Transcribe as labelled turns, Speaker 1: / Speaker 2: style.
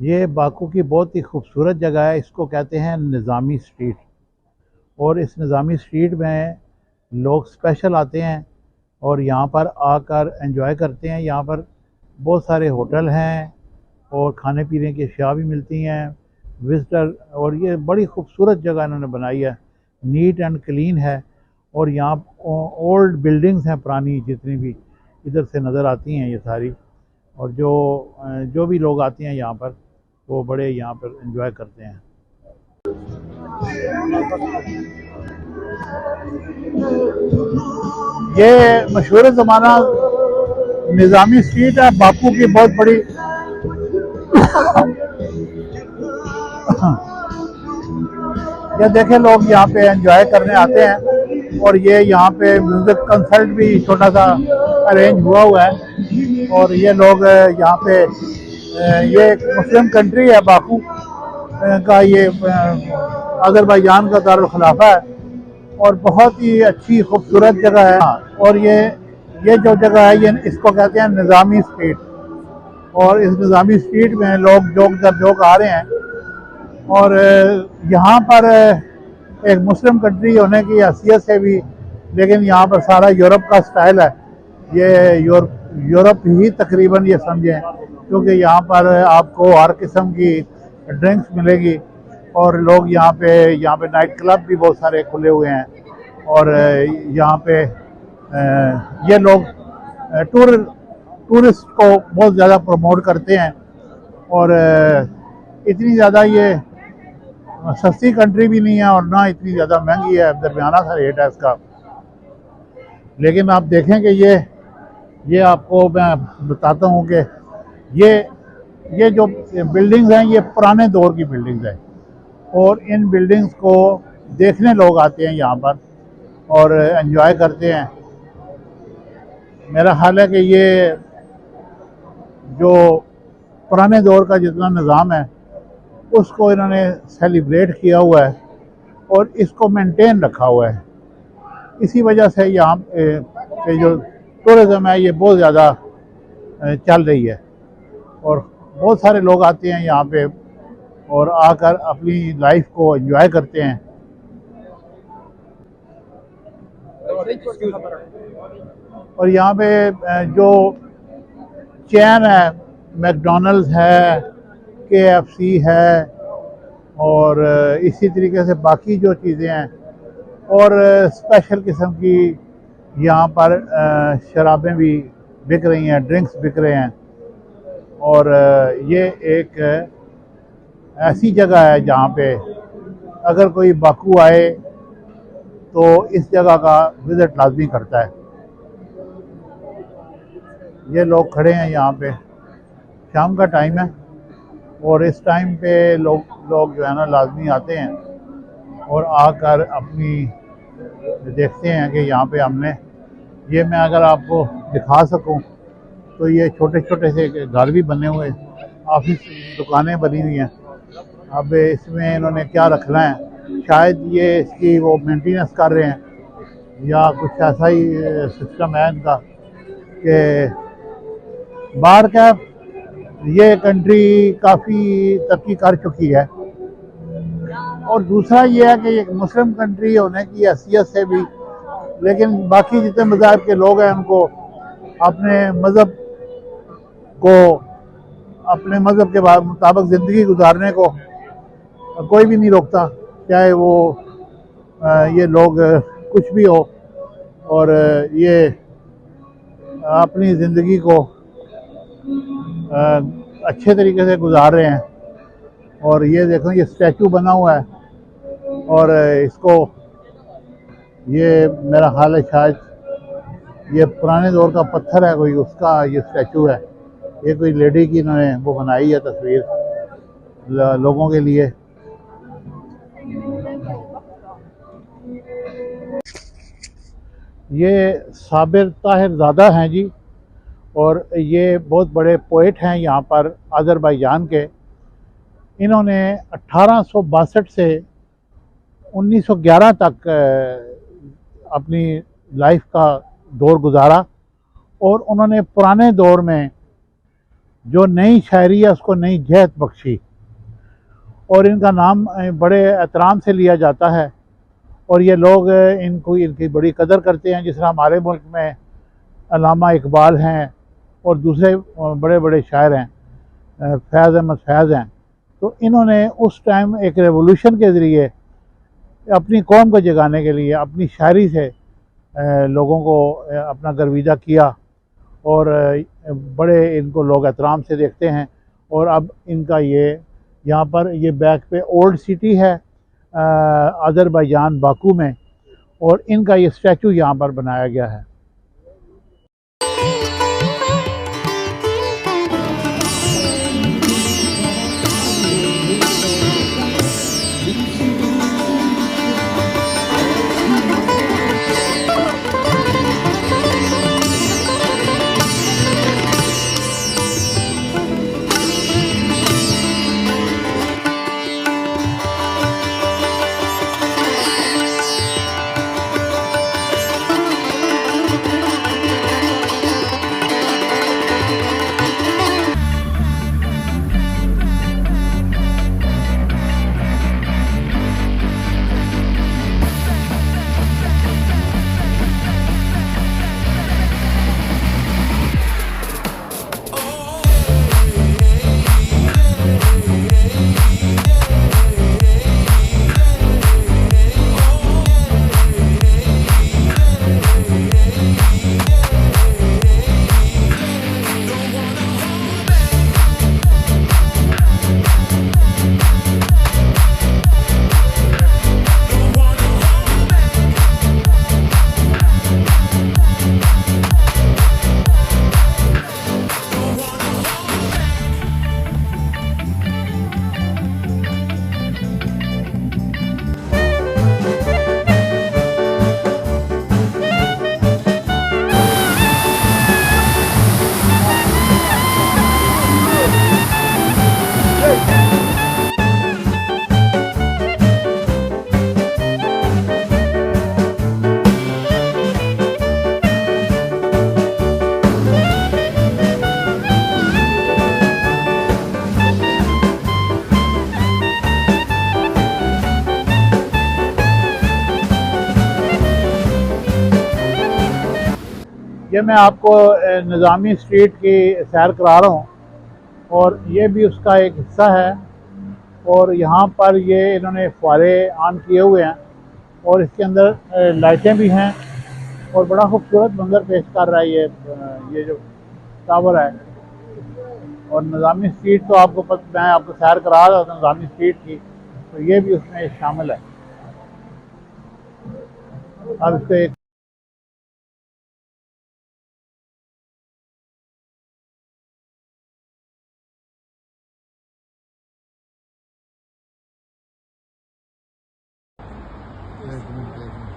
Speaker 1: ये बाकू की बहुत ही खूबसूरत जगह है। इसको कहते हैं निज़ामी स्ट्रीट। और इस निज़ामी स्ट्रीट में लोग स्पेशल आते हैं और यहाँ पर आकर एंजॉय करते हैं। यहाँ पर बहुत सारे होटल हैं और खाने पीने की अशिया भी मिलती हैं विजिटर। और ये बड़ी खूबसूरत जगह इन्होंने बनाई है, नीट एंड क्लीन है। और यहाँ ओल्ड बिल्डिंग्स हैं पुरानी, जितनी भी इधर से नज़र आती हैं ये सारी। और जो भी लोग आते हैं यहाँ पर, वो बड़े यहाँ पर एंजॉय करते हैं। ये मशहूर ज़माना निज़ामी स्ट्रीट है, बापू की बहुत बड़ी ये देखे लोग यहाँ पे एंजॉय करने आते हैं। और ये यहाँ पे म्यूज़िक कंसर्ट भी छोटा सा अरेंज हुआ है। और ये लोग यहाँ पे ये एक मुस्लिम कंट्री है बाकू का, ये अज़रबैजान का दारुल खिलाफा है और बहुत ही अच्छी खूबसूरत जगह है। और ये जो जगह है ये इसको कहते हैं निज़ामी स्ट्रीट। और इस निज़ामी स्ट्रीट में लोग जोक दर जोक आ रहे हैं। और यहाँ पर एक मुस्लिम कंट्री होने की हैसियत से भी, लेकिन यहाँ पर सारा यूरोप का स्टाइल है। ये यूरोप ही तकरीबन ये समझें, क्योंकि यहाँ पर आपको हर किस्म की ड्रिंक्स मिलेगी। और लोग यहाँ पे नाइट क्लब भी बहुत सारे खुले हुए हैं। और यहाँ पे ये लोग टूरिस्ट को बहुत ज़्यादा प्रमोट करते हैं। और इतनी ज़्यादा ये सस्ती कंट्री भी नहीं है और ना इतनी ज़्यादा महंगी है, दरमियाना सा रेट है इसका। लेकिन आप देखें कि ये आपको मैं बताता हूँ कि ये जो बिल्डिंग्स हैं ये पुराने दौर की बिल्डिंग्स हैं। और इन बिल्डिंग्स को देखने लोग आते हैं यहाँ पर और एंजॉय करते हैं। मेरा ख्याल है कि ये जो पुराने दौर का जितना निज़ाम है उसको इन्होंने सेलिब्रेट किया हुआ है और इसको मेंटेन रखा हुआ है। इसी वजह से यहाँ पे जो टूरिज़्म है ये बहुत ज़्यादा चल रही है। और बहुत सारे लोग आते हैं यहाँ पे और आकर अपनी लाइफ को एंजॉय करते हैं। और यहाँ पे जो चैन है, मैकडॉनल्ड्स है, KFC है और इसी तरीके से बाकी जो चीज़ें हैं। और स्पेशल किस्म की यहाँ पर शराबें भी बिक रही हैं, ड्रिंक्स बिक रहे हैं। और ये एक ऐसी जगह है जहाँ पे अगर कोई बाकू आए तो इस जगह का विज़िट लाजमी करता है। ये लोग खड़े हैं यहाँ पे, शाम का टाइम है और इस टाइम पे लोग जो है ना लाजमी आते हैं और आकर अपनी देखते हैं कि यहाँ पे हमने ये, मैं अगर आपको दिखा सकूं तो ये छोटे छोटे से घर भी बने हुए, ऑफिस दुकानें बनी हुई हैं। अब इसमें इन्होंने क्या रखना है, शायद ये इसकी वो मेंटेनेंस कर रहे हैं या कुछ ऐसा ही सिस्टम है इनका कि बाहर का ये कंट्री काफ़ी तरक्की कर चुकी है। और दूसरा ये है कि एक मुस्लिम कंट्री होने की हैसियत से भी, लेकिन बाकी जितने मज़हब के लोग हैं उनको अपने मज़हब के मुताबिक ज़िंदगी गुजारने को कोई भी नहीं रोकता, चाहे वो ये लोग कुछ भी हो। और ये अपनी ज़िंदगी को अच्छे तरीके से गुजार रहे हैं। और ये देखो ये स्टैचू बना हुआ है और इसको, ये मेरा ख्याल है शायद ये पुराने दौर का पत्थर है कोई, उसका ये स्टैचू है। ये कोई लेडी की इन्होंने वो बनाई है तस्वीर लोगों के लिए। ये साबिर ताहिर ज़ादा हैं जी, और ये बहुत बड़े पोइट हैं यहाँ पर अज़रबैजान के। इन्होंने 1862 से 1911 तक अपनी लाइफ का दौर गुजारा। और उन्होंने पुराने दौर में जो नई शायरी है उसको नई जहत बख्शी। और इनका नाम बड़े एहतराम से लिया जाता है और ये लोग इनको इनकी बड़ी कदर करते हैं। जिस तरह हमारे मुल्क में अल्लामा इकबाल हैं और दूसरे बड़े बड़े शायर हैं, फैज़ अहमद फैज़ हैं। तो इन्होंने उस टाइम एक रेवोल्यूशन के ज़रिए अपनी कौम को जगाने के लिए अपनी शायरी से लोगों को अपना गर्विदा किया और बड़े इनको लोग एहतराम से देखते हैं। और अब इनका ये यहाँ पर ये बैक पे ओल्ड सिटी है अज़रबैजान बाकू में, और इनका ये स्टैचू यहाँ पर बनाया गया है। ये मैं आपको निज़ामी स्ट्रीट की सैर करा रहा हूँ और ये भी उसका एक हिस्सा है। और यहाँ पर ये इन्होंने फुआरे ऑन किए हुए हैं और इसके अंदर लाइटें भी हैं और बड़ा खूबसूरत मंजर पेश कर रहा है ये जो टावर है। और निज़ामी स्ट्रीट तो आपको मैं आपको सैर करा रहा था निज़ामी स्ट्रीट की, तो ये भी उसमें शामिल है। अब इसको एक मिनट